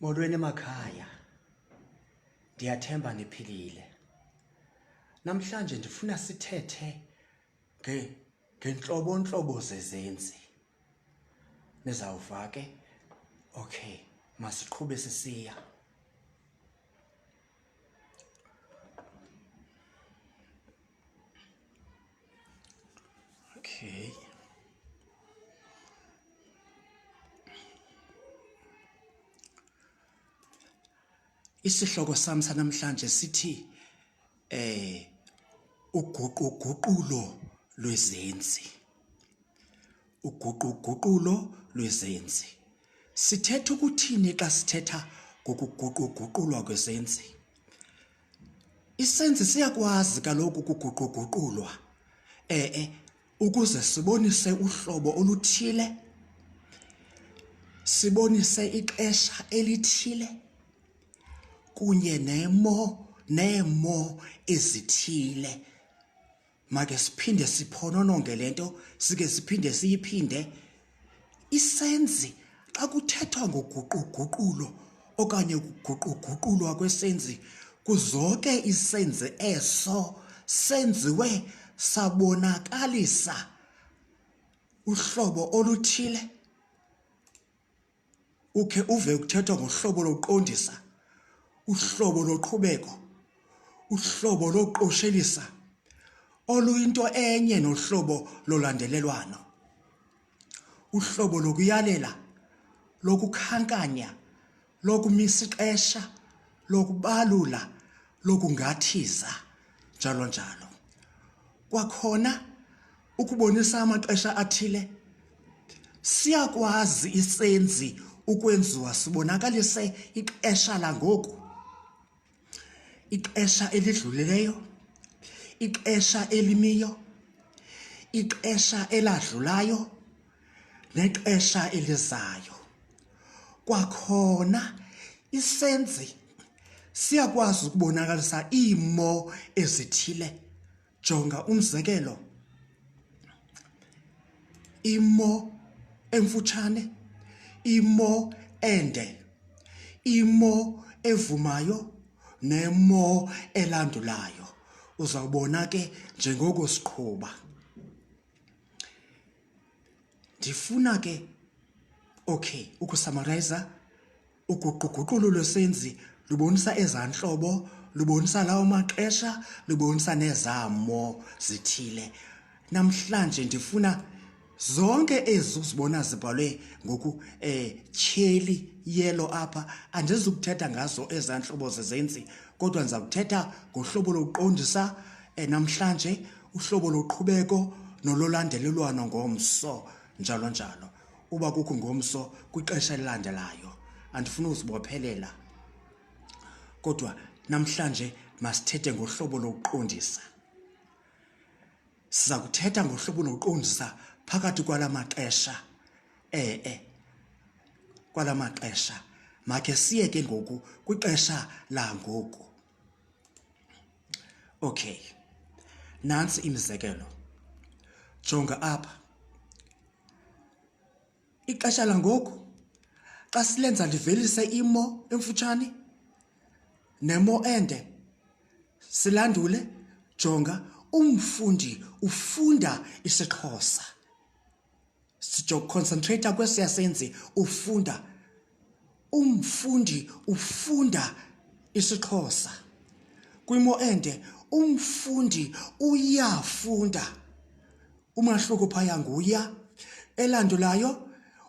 Molweni emakhaya. Ndiyathemba niphilile. Namhlanje ndifuna sithethe ngenhlobo zezenzi. Nizawuva ke? Okay, masiqhube sisiya. Okay. Isihloko sami sanamhlanje sithi uguquguqulo lwezenzi. Uguquguqulo lwezenzi. Sithetha ukuthini xa sithetha ngokuguquguqulwa kwezenzi? Isenzi siyakwazi kaloku ukuguquguqulwa ukuze sibonise uhlobo oluthile, sibonise ixesha elithile kunye neemo ezithile. Make siphinde siphonononge lento, sike siphinde siyiphinde. Isenzi xa kuthethwa ngoguquguqulo okanye ukuguquguqulwa kwesenzi, kuzonke isenzi eso senziwe sabonakalisa uhlobo oluthile. Ukhe uve kuthethwa ngohlobo lokuqondisa, uhlobo loqhubeko, uhlobo loqoshelisa, oluyinto enye nohlobo lolandelelwano, uhlobo lokuyalela, lokukhankanya, lokumisa ixesha, lokubalula, lokungathiza, njalo njalo. Kwakhona ukubonisa amaxesha athile, siyakwazi isenzi ukwenziwa sibonakalise ixesha langoku, ixesha elidlulileyo, ixesha elimiyo, ixesha eladlulayo, nexesha elizayo. Kwakhona isenzi siyakwazi ukubonakalisa iimo ezithile. Jonga umzekelo, imo emfutshane, imo ende, imo evumayo, nemo elandulayo. Uzawubona ke njengoko siqhuba. Ndifuna ke ukusummarize. Uguquguqulo lwesenzi lubonisa ezantlobo, lubonisa lawo maxesha, lubonisa nezamo zithile. Namhlanje ndifuna zonke ezi uzibona zibhalwe ngoku tyheli yellow apha, andizukuthetha ngazo ezantlobo zezenzi, kodwa ndiza kuthetha ngohlobo lokuqondisa namhlanje, uhlobo loqhubeko nololandelelwano ngomso, njalo njalo. Uba kukho ngomso kwixesha elilandelayo, andifuna uzibophelela, kodwa namhlanje masithethe ngohlobo lokuqondisa. Siza kuthetha ngohlobo lokuqondisa phakathi kwala maxesha, kwala maxesha. Makhe siye ke ngoku kwixesha langoku. Okay, nantsi imizekelo. Jonga apha. Ixesha langoku, xa silenza livelise imo emfutshane nemo ende, silandule. Jonga, umfundi ufunda isiXhosa. Concentrate kwesiya senzi ufunda. Umfundi ufunda isiXhosa. Kwimo ende, umfundi uyafunda. Umahluko phaya nguya. Elandulayo,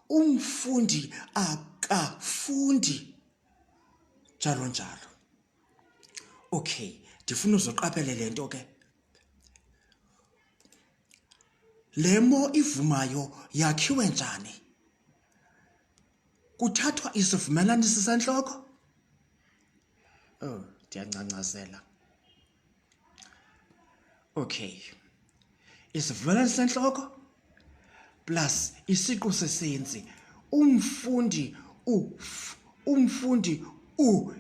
umfundi akafundi, njalo njalo. Okay, ndifuna uzoqaphele le nto ke. Le mo ivumayo yakhiwe njani? Kuthathwa isivumelanisi sentloko. Ndiyancangcazela. Okay, isivumelanisi sentloko plus isiqu sesenzi. Umfundi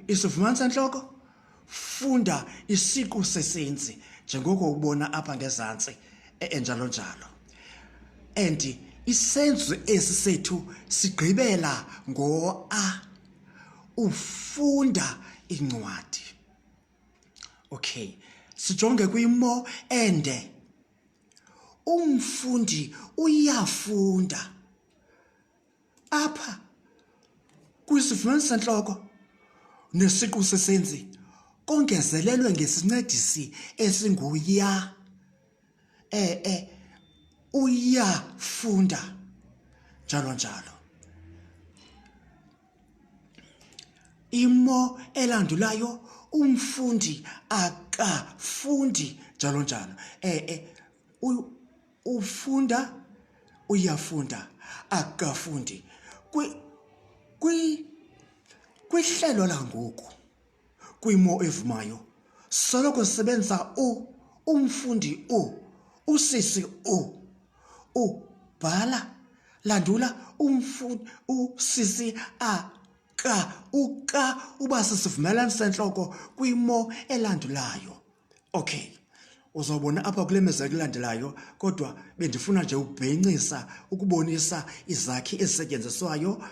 isivumelanisi sentloko, funda isiqu sesenzi, njengoko ubona apha ngezantsi, njalo njalo. And isenzo esi sethu sigqibela ngo-a. ufunda incwadi. Okay, sijonge kwimo ende. Umfundi uyafunda. Apha kwisivumelwano nesiqu sesenzi kongezelelwe ngesincedisi esinguya. Uyafunda njalo njalo. Imo elandulayo umfundi akafundi njalo njalo. Ufunda, uyafunda, akafundi. Kwihlelo langoku kwimo evumayo soloko sisebenza umfundi usisi ubhala landula umfundi usisi uka uba sisivumelwano sentloko kwimo elandulayo. Okay, uzobona apha kule mezelo elandelayo kodwa bendifuna nje ubhencisa ukubonisa izakhi ezisetyenziswayo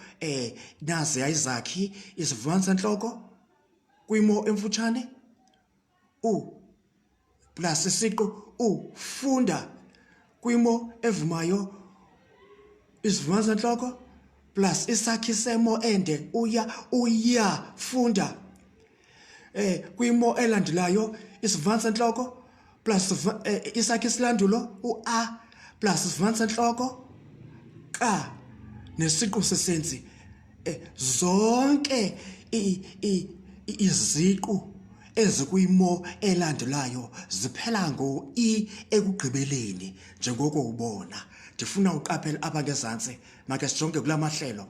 nazi izakhi isivumelwano sentloko kwimo emfutshane plus isiqu ufunda kwimo evumayo isivumelwano sentloko plus isakhi semo ende uyafunda kwimo elandelayo isivumelwano sentloko plus isakhi isilandulo a plus isivumelwano sentloko ka nesiqu sesenzi zonke iziqu ezikwimo elandelayo ziphela ngo-i ekugqibeleni njengoko ubona. Ndifuna uqaphele apha ngezantsi, make sijonge kula mahlelo.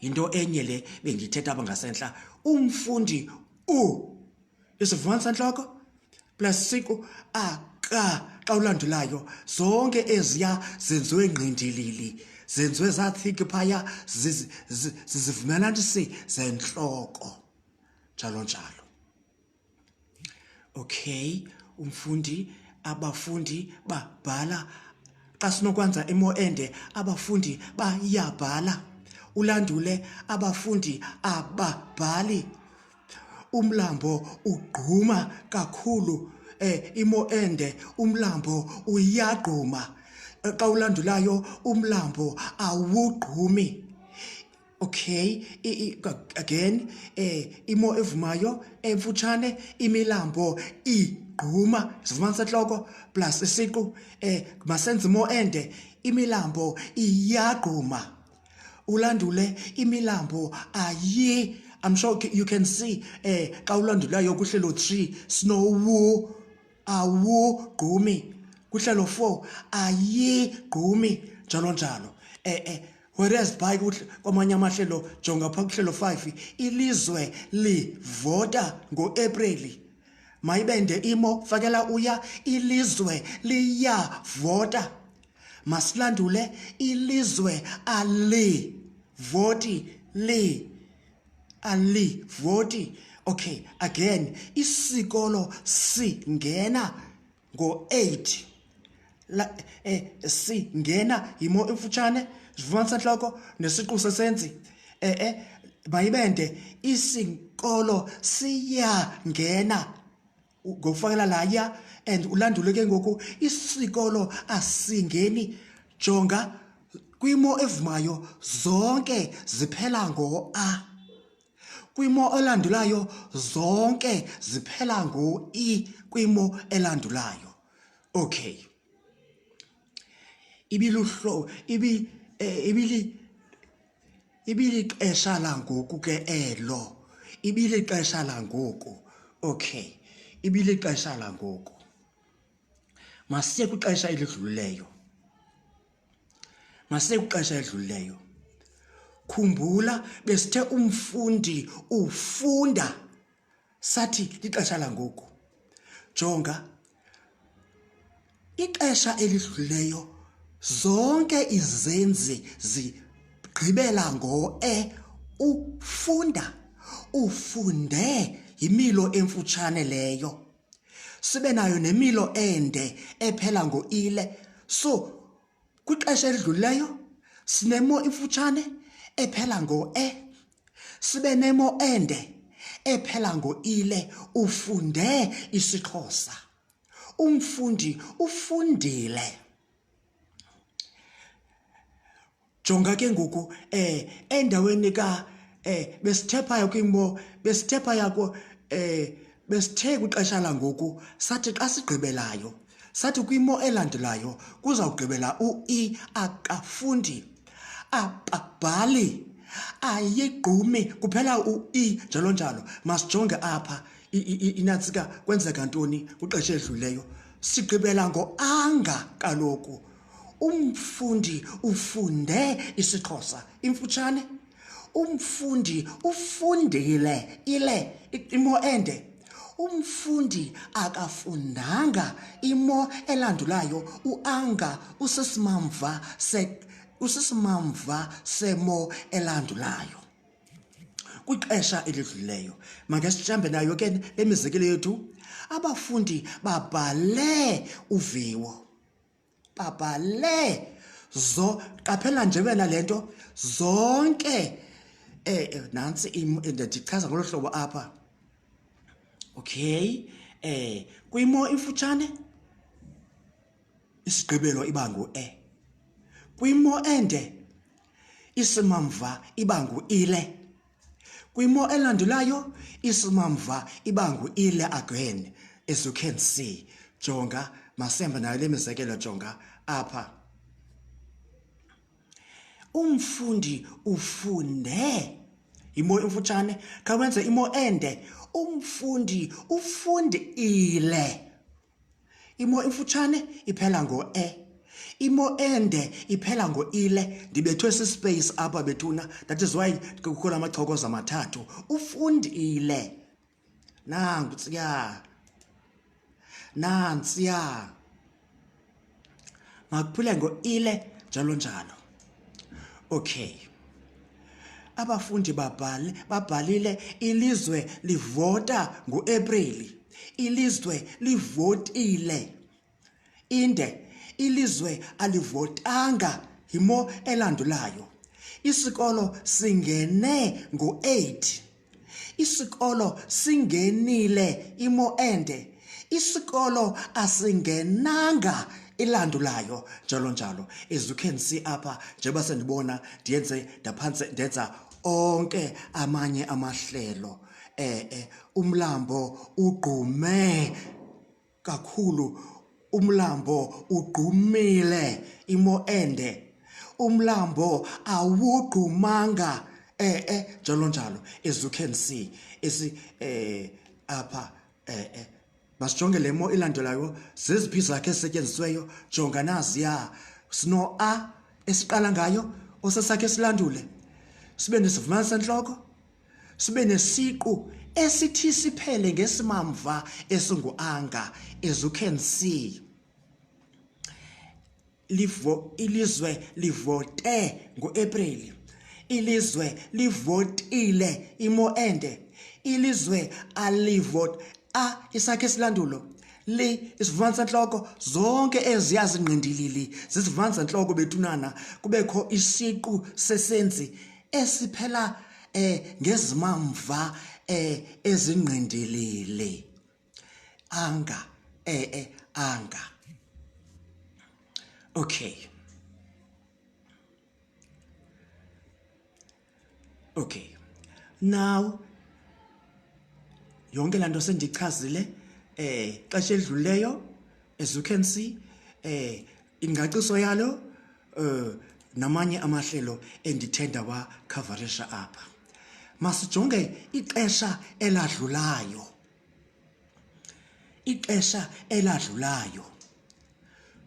Into enye le bendithetha apha ngasentla, umfundi isivumelwano sentloko plus siqu ka xa ulandulayo zonke eziya zenziwe ngqindilili, zenziwe zathiki phaya zizivumelanisi zentloko njalo njalo. Okay, umfundi, abafundi babhala. Xa sinokwenza imo ende, abafundi bayabhala. Ulandule, abafundi ababhali. Umlambo ugquma kakhulu. Imo ende, umlambo uyagquma. Xa ulandulayo, umlambo awugqumi. Okay, again, imo evumayo emfutshane, imilambo igquma, isivumelwano sentloko plus isiqu masenze imo ende, imilambo iyagquma. Ulandule, imilambo I'm sure you can see xa ulandulayo kuhlelo 3 snow awugqumi, kuhlelo 4 ayigqumi njalo njalo. Whereas by kwamanye amahlelo jonga phaa kuhlelo 5 ilizwe livota ngoAprili. Mayibende imo fakela uya, ilizwe liyavota. Masilandule, ilizwe alivoti alivoti. Okay, again, isikolo singena ngo-8. Singena yimo emfutshane, isivumelwano sentloko nesiqu sesenzi. Mayibende isikolo siyangena ngokufakela laya and ulandule ke ngoku isikolo asingeni. Jonga kwimo evumayo zonke ziphela ngo-a. Kwimo elandulayo zonke ziphela ngo-i kwimo elandulayo. Okay, ibilixesha langoku ke elo. Ibilixesha langoku. Okay, ibilixesha langoku. Masiye kwixesha elidlulileyo. Khumbula besithe umfundi ufunda, sathi lixesha langoku. Jonga, ixesha elidlulileyo zonke izenzi zigqibela ngo-e. Ufunda, ufunde, yimilo emfutshane leyo. Sibe nayo nemilo ende ephela ngo-ile. So kwixesha elidlulileyo sinemo imfutshane ephela ngo-e. sibe nemo ende ephela ngo-ile ufunde isiXhosa. Umfundi ufundile. Jonga ke ngoku endaweni ka besithephayo kwimo besithepha yako besithe kwixesha langoku sathi xa sigqibelayo sathi kwimo elandelayo kuzawugqibela u-i akafundi abhali ayigqumi kuphela u-i njalo njalo. Masijonge apha inatsika kwenzeka ntoni kwixesha edluleyo. Sigqibela ngo-anga kaloku. Umfundi ufunde isiXhosa. Imfutshane, umfundi ufundile ile imo ende. Umfundi akafundanga imo elandulayo. U-anga usisimamva semo elandulayo. Kwixesha elidlulileyo make sijambe nayo ke lemizekelo yethu. Abafundi babhale uviwo. Babhale qaphela nje wena lento zonke nansi ndichaza ngolo hlobo apha. Okay, kwimo imfutshane isigqibelo iba ngu-e. Kwimo ende isimamva iba ngu-ile. Kwimo elandulayo isimamva iba ngu-ile again, as you can see. Jonga masembe nayo le mizekelo, jonga apha. Umfundi ufunde imo imfutshane, kawenze imo ende. Umfundi ufundile. Imo imfutshane iphela ngo-e. Imo ende iphela ngo-ile. Ndibethwe sispace apha bethuna, that is why kukho amachokoza amathathu. Ufundile. Nantsiya. Makuphile ngo-ile njalo njalo. Okay. Abafundi babhalile ilizwe livota ngo-Aprili. Ilizwe livotile. Inde ilizwe alivotanga yimo elandulayo. Isikolo singene ngo-8. Isikolo singenile imo ende. Isikolo asingenanga ilandulayo njalo njalo. As you can see apha njengoba sendibona ndenza onke amanye amahlelo. Umlambo ugqume kakhulu. Umlambo ugqumile imo ende. Umlambo awugqumanga njalo njalo. As you can see apha masijonge le mo ilandelayo zeziphi zakhe esetyenzisweyo. Jonga naziya. Sino a esiqala ngayo osesakhe silandule. Sibe nesivumelwano sentloko. Sibe nesiqu esithi siphele ngesimamva esingu-anga. As you can see, ilizwe livote ngo-Aprili. Ilizwe livotile imo ende. Ilizwe alivote isakhe silandulo. Isivumelwano sentloko zonke eziya zingqindilili zisivumelwano sentloko betunana. Kubekho isiqu sesenzi esiphela ngezimamva ezingqindilili. Anga, anga. Okay. Okay. Now yonke laa nto sendichazile xesha edluleyo, as you can see, ingcaciso yalo namanye amahlelo endithenda wakhavarisha apha. Masijonge ixesha eladlulayo. Ixesha eladlulayo.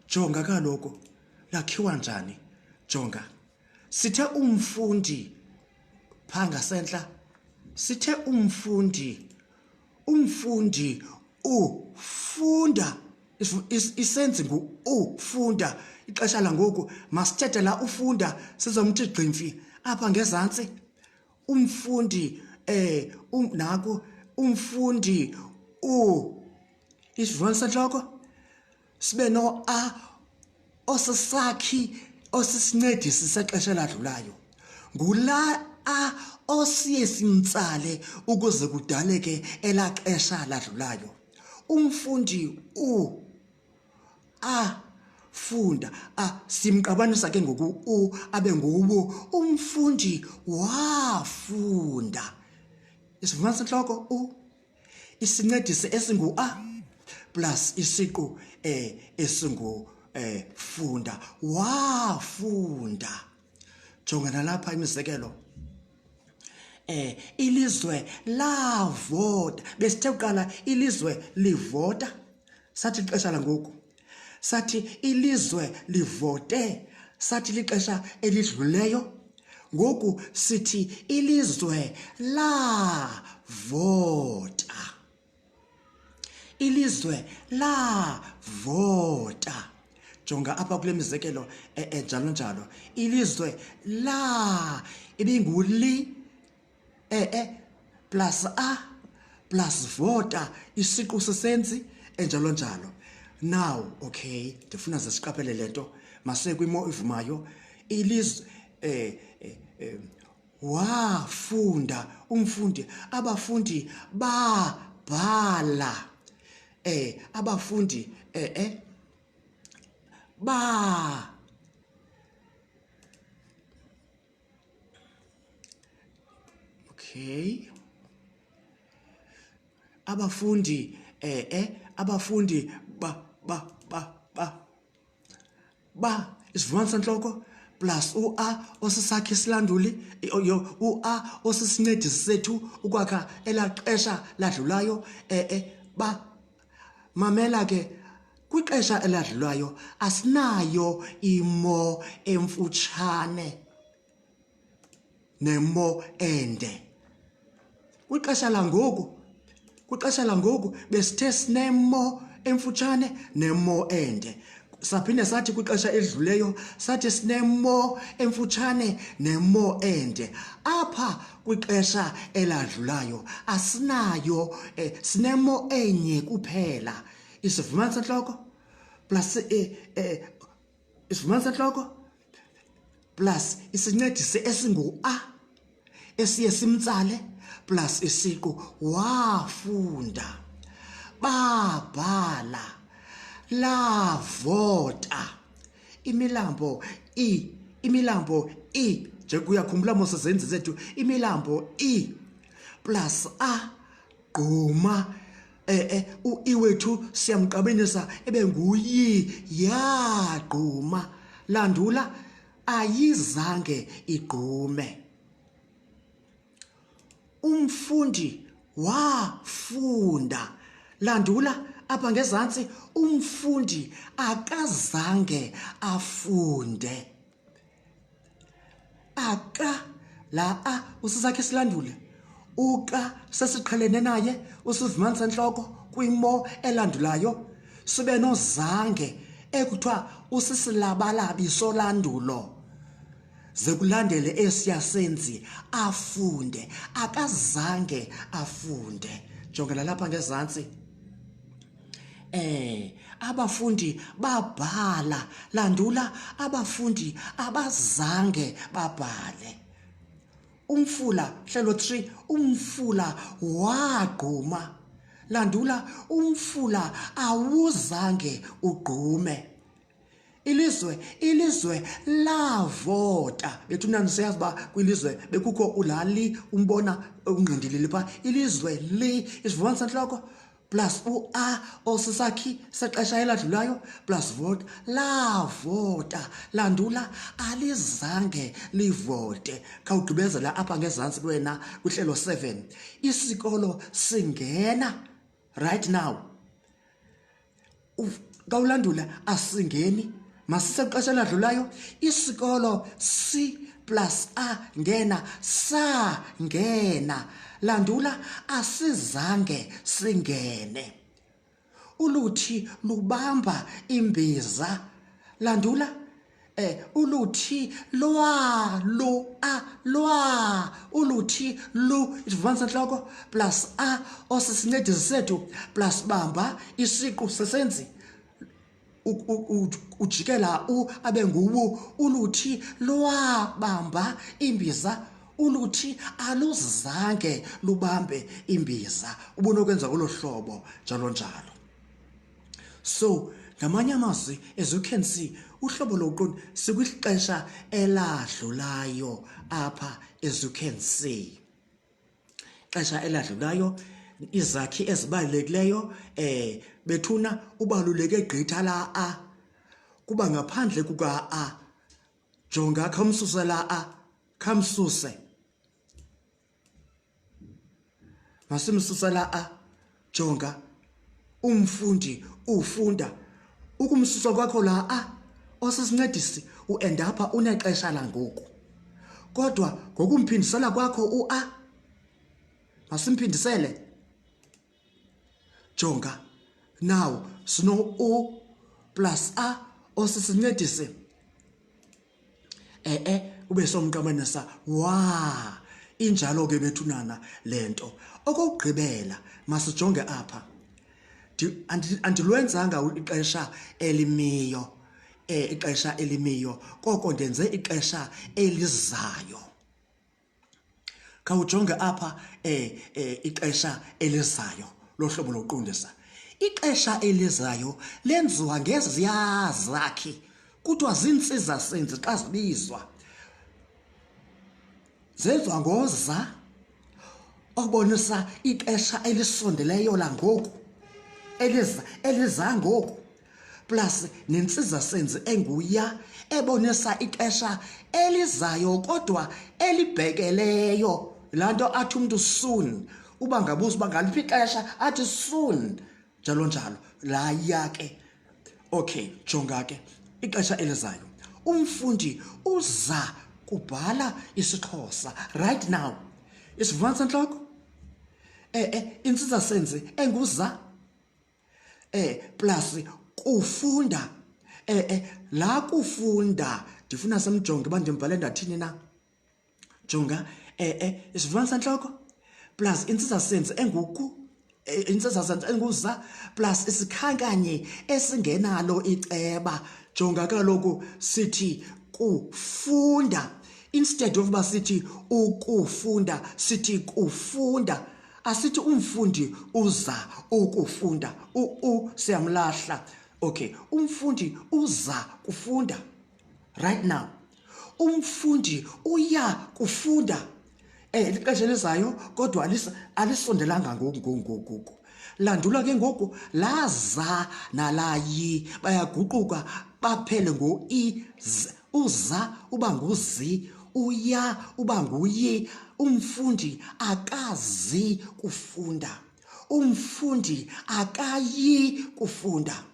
Jonga kaloku lakhiwa njani. Jonga. Sithe umfundi phaa ngasentla. Sithe umfundi ufunda. Isenzi ngu-ufunda. Ixesha langoku masithethe la ufunda sizomthi gqimfi apha ngezantsi. Umfundi naku umfundi isivumelwano sentloko. Sibe no-a osisakhi osisincedisi sexesha eladlulayo. Ngula a osiye simtsale ukuze kudaleke elaxesha ladlulayo. Umfundi funda simqabanisa ke ngoku abe nguwo umfundi wafunda. Isivumelwano senhloko isincedisi esingu plus isiqu esingu funda wafunda. Jongana lapha imizekelo. Ilizwe lavota. Besithe kuqala ilizwe livota. Sathi ixesha langoku. Sathi ilizwe livote. Sathi lixesha elidluleyo. Ngoku sithi ilizwe lavota. Ilizwe lavota. Jonga apha kule mizekelo njalo njalo. Ilizwe ibinguli plus plus vota isiqu sesenzi njalo njalo. Now okay ndifuna siqaphele lento mase kwimo ivumayo. Ilizwe wafunda umfundi. Abafundi babhala. Abafundi okay. Abafundi abafundi isivumelwano senhloko plus osisakhe isilanduli osisincedisi sethu ukwakha elaxesha ladlulayo. Mamela ke kwixesha eladlulayo asinayo imo emfutshane nemo ende. Kwixesha langoku besithe sinemo emfutshane nemo ende. Saphinde sathi kwixesha edluleyo sathi sinemo emfutshane nemo ende. Apha kwixesha eladlulayo asinayo sinemo enye kuphela. Isivumelwano senhloko plus isivumelwano senhloko plus isincedisi esingu esiye simtsale plus isiqu wafunda. Babhala. Lavota. Imilambo nje kuyakhumbula mose zenzi zethu. Imilambo plus gquma. Iwethu siyamqabenisa ebe nguyi yagquma. Landula ayizange igqume. Umfundi wafunda. Landula apha ngezantsi umfundi akazange afunde. Usisakhe silandule. Sesiqhelene naye usivumelwano senhloko kwimo elandulayo sibe nozange ekuthiwa usisilabalabi solandulo ze kulandele esiyasenzi afunde. Akazange afunde. Jongela lapha ngezantsi. Abafundi babhala. Landula abafundi abazange babhale. Umfula hlelo 3 umfula wagquma. Landula umfula awuzange ugqume. Ilizwe lavota. Bethunani siyazi ba kwilizwe bekukho ulali umbona ungqindilili pha. Ilizwe isivumelwano senhloko plus osisakhi sexesha eladlulayo plus vote. Lavota. Landula alizange livote. Khawugqibezela apha ngezantsi wena kuhlelo 7. Isikolo singena right now. Kawulandula asingeni. Masise kwixesha eladlulayo isikolo plus ngena sangena. Landula asizange singene. Uluthi lubamba imbiza. Landula uluthi lwa uluthi isivumelwano senhloko plus osisincedisi sethu plus bamba isiqu sesenzi. Ujikela abe nguwo uluthi lwabamba imbiza. uluthi aluzange lubambe imbiza ubunokwenza kulohlobo njalo njalo. So ngamanye amazwi, as you can see, uhlobo lokuqonda sikwixesha eladlulayo apha, as you can see. Xesha eladlulayo, izakhi ezibalulekileyo bethuna ubaluleke gqitha la a, kuba ngaphandle kuka a, jonga khamsuse la a, khamsuse, masimsuse la a, jonga umfundi ufunda. Ukumsusa kwakho la a osisincedisi uendapha unexesha langoku, kodwa ngokumphindisela kwakho u a, masimphindisele, jonga now sino u plus a osisincedisi ube somqamanisa wa. Injalo ke bethunana lento. Okugqibela masijonge apha, andilwenzanga ixesha elimiyo, ixesha elimiyo, koko ndenze ixesha elizayo. Khawujonge apha ixesha elizayo lohlobo lokuqondisa. Ixesha elizayo lenziwa ngeziya zakhi kuthiwa zintsiza senzi xa zibizwa. Zenziwa ngoza obonisa ixesha elisondeleyo langoku, eliza ngoku, plus nentsiza senzi enguya ebonisa ixesha elizayo kodwa elibhekeleyo. Laa nto athi umntu soon, uba ngabuza uba ngaliphi ixesha athi soon, njalo njalo. Laya ke, okay, jonga ke ixesha elizayo. Umfundi uza kubhala isiXhosa right now. Isivumelwano sentloko intsiza senzi enguza plus kufunda. La kufunda ndifuna simjonge uba ndimbhale ndathini na. Jonga isivumelwano sentloko plus intsiza senzi enguku, intsiza senzi enguza plus isikhankanye esingenalo iceba. Jonga kaloku sithi kufunda, instead of uba sithi ukufunda sithi kufunda. Asithi umfundi uza ukufunda, siyamlahla. Okay, umfundi uza kufunda right now. Umfundi uya kufunda ixesha elizayo kodwa alisondelanga ngoku. Landula ke ngoku laza nalayi bayaguquka baphele ngo-i. Uza uba nguzi, uya uba nguyi. Umfundi akazi kufunda, umfundi akayi kufunda,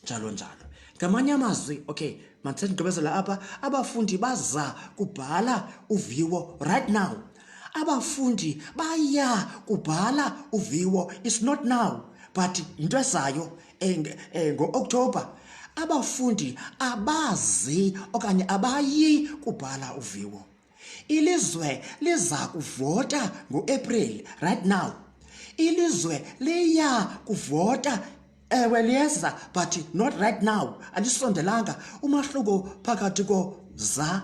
njalo njalo. Ngamanye amazwi, okay, mandithethe ndigqibezela apha, abafundi baza kubhala uviwo right now. Abafundi baya kubhala uviwo, it's not now but yinto ezayo ngo-October. Abafundi abazi okanye abayi kubhala uviwo. Ilizwe liza kuvota ngo-April right now. Ilizwe liya kuvota, ewe liyeza but not right now, alisondelanga. Umahluko phakathi koza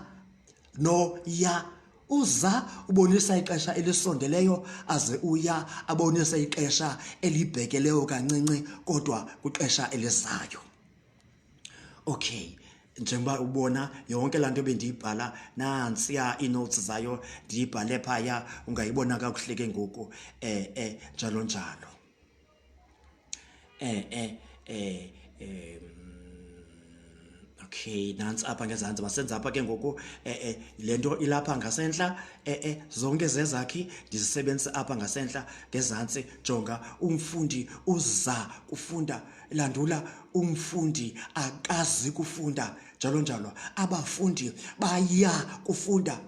no ya, uza ubonisa ixesha elisondeleyo aze uya abonisa ixesha elibhekeleyo kancinci kodwa kwixesha elizayo. Okay, njengoba ubona yonke laa nto bendiyibhala nantsiya ii-notes zayo ndiyibhale phaya, ungayibona kakuhle ke ngoku njalo njalo. Okay, nantsi apha ngezantsi masenze apha ke ngoku le nto ilapha ngasentla, zonke zezakhi ndizisebenzise apha ngasentla ngezantsi. Jonga umfundi uza kufunda, landula umfundi akazi kufunda, njalo njalo. Abafundi baya kufunda,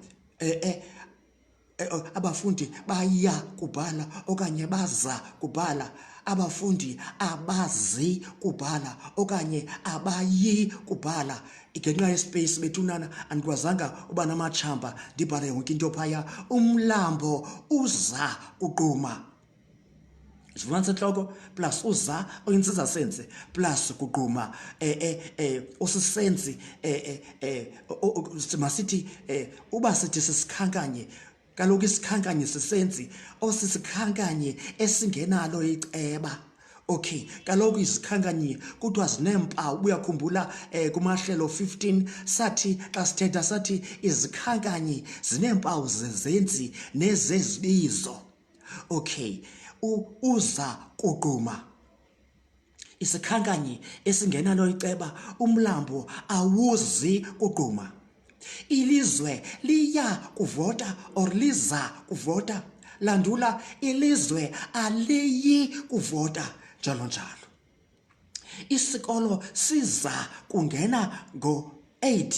abafundi baya kubhala okanye baza kubhala. Abafundi abazi kubhala okanye abayi kubhala. Ngenxa yespace bethunana andikwazanga uba namatshamba ndibhale yonke into phaya. Umlambo uza kuquma, isivumelwano senhloko plus uza oyinsiza senze plus kugquma osisenzi masithi uba sithi sisikhankanye kaloku isikhankanye sisenzi osisikhankanye esingenalo iceba. Okay, kaloku izikhankanye kuthiwa zineempawu. Uyakhumbula kumahlelo 15 sathi xa sithetha sathi izikhankanye zineempawu zezenzi nezezibizo. Okay, uza kugquma isikhankanye esingenalo iceba, umlambo awuzi kugquma. Ilizwe liya kuvota or liza kuvota, landula ilizwe aliyi kuvota, njalo njalo. Isikolo siza kungena ngo-8,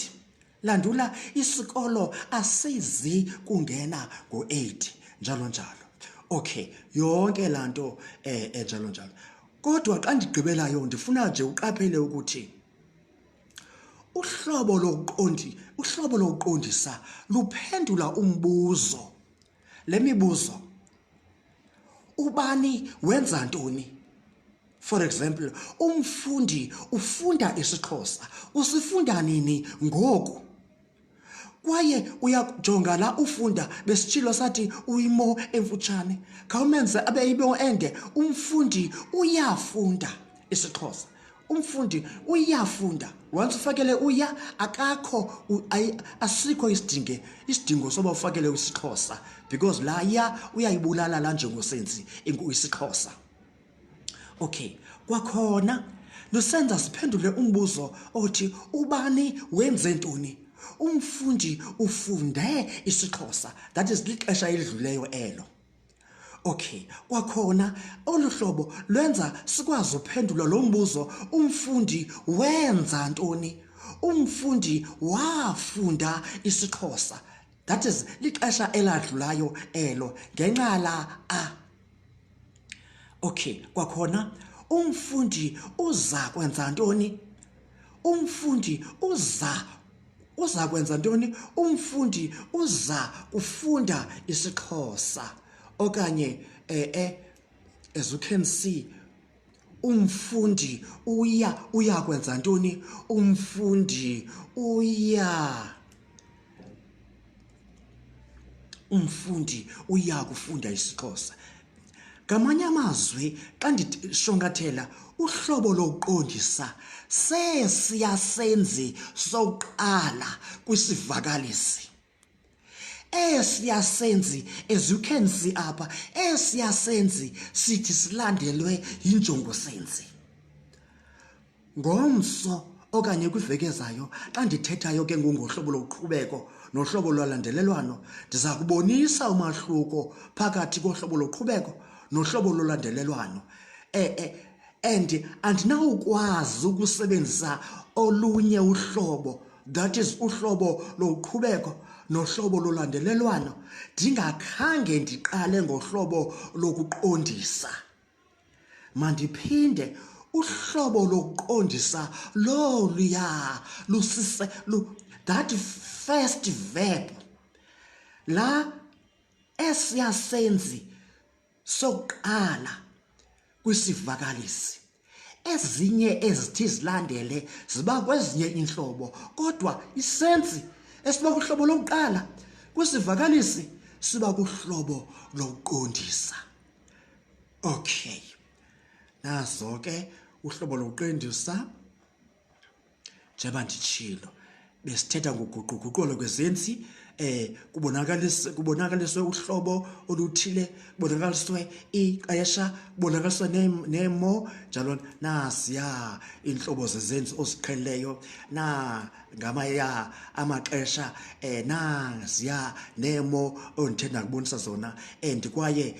landula isikolo asizi kungena ngo-8, njalo njalo. Okay, yonke laa nto njalo njalo. Kodwa xa ndigqibelayo ndifuna nje uqaphele ukuthi uhlobo lokuqondisa luphendula umbuzo. Le mibuzo, ubani wenza ntoni? For example, umfundi ufunda isiXhosa, usifunda nini ngoku? Kwaye uyajonga la ufunda besitshilo sathi uyimo emfutshane, khawumenze abe yimo ende. Umfundi uyafunda isiXhosa, umfundi uyafunda. Once ufakele uya, akakho asikho isidingo soba ufakele isiXhosa, because la ya uyayibulala la njengosenzi isiXhosa. Okay, kwakhona lusenza siphendule umbuzo othi ubani wenze ntoni? Umfundi ufunde isiXhosa, that is lixesha elidluleyo elo. Okay, kwakhona olu hlobo lwenza sikwazi uphendula lo mbuzo, umfundi wenza ntoni? Umfundi wafunda isiXhosa, that is lixesha eladlulayo elo ngenxa la a. Okay, kwakhona umfundi uza kwenza ntoni? Umfundi uza kwenza ntoni? Umfundi uza kufunda isiXhosa. Okanye as you can see, umfundi uya kwenza ntoni? Umfundi uya kufunda isiXhosa. Ngamanye amazwi, xa ndishonkathela uhlobo lokuqondisa sesiyasenzi sokuqala kwisivakalisi. Esiyasenzi, as you can see apha, esiyasenzi sithi silandelwe yinjongosenzi. Ngomso okanye kwiveki ezayo xa ndithethayo ke ngohlobo loqhubeko nohlobo lwalandelelwano, ndiza kubonisa umahluko phakathi kohlobo loqhubeko nohlobo lolandelelwano. And andinawukwazi ukusebenzisa olunye uhlobo, that is uhlobo loqhubeko nohlobo lolandelelwano, ndingakhange ndiqale ngohlobo lokuqondisa. Mandiphinde, uhlobo lokuqondisa loluya lusise that first verb la esiyasenzi sokuqala kwisivakalisi. Ezinye ezithi zilandele ziba kwezinye inhlobo, kodwa isenzi esiba kuhlobo lokuqala kwisivakalisi siba kuhlobo lokuqondisa. Okay, nazo ke uhlobo lokuqondisa njengoba nditshilo besithetha ngoguquguqulo kwezenzi. Kubonakaliswe uhlobo oluthile, kubonakaliswe ixesha, kubonakaliswe nemo, njalo nasiya iinhlobo zezenzi oziqhelileyo ngamaya amaxesha, nasiya nemo ondithenda kubonisa zona. And kwaye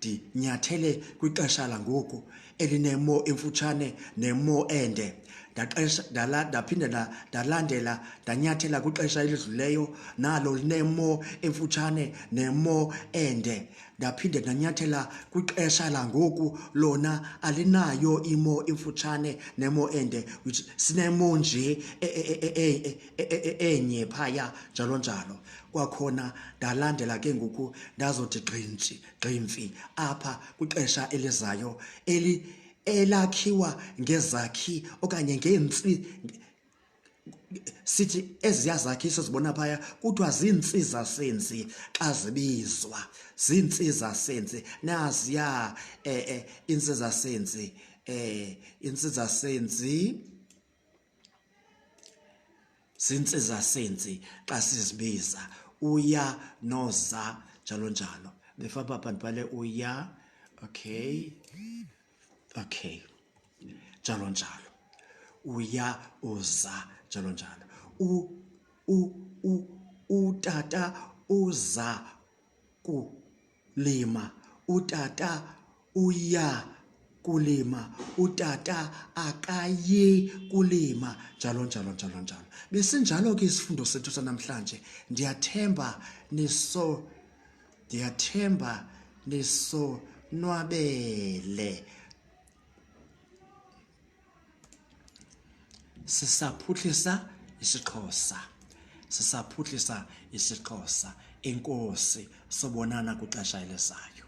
ndinyathele kwixesha langoku elinemo emfutshane nemo ende. ndaqesha ndaphinde ndalandela ndanyathela kwixesha elidluleyo nalo linemo emfutshane nemo ende ndaphinde ndanyathela kwixesha langoku lona alinayo imo emfutshane nemo ende which sinemo nje enye phaya njalo njalo kwakhona ndalandela ke ngoku ndazothi gqimfi apha kwixesha elizayo elakhiwa ngezakhi okanye sithi eziya zakhi sizibona phaya kuthiwa ziintsiza senzi xa zibizwa ziintsiza senzi naziya intsiza senzi intsiza senzi zintsiza senzi xa sizibiza uya noza njalo njalo befapha pha ndibhale uya okay njalo njalo uya uza njalo njalo utata uza kulima utata uya kulima utata akayi kulima njalo njalo njalo njalo besinjalo ke isifundo sethu sanamhlanje ndiyathemba nisonwabele sisaphuhlisa isixhosa enkosi sobonana kwixesha elizayo.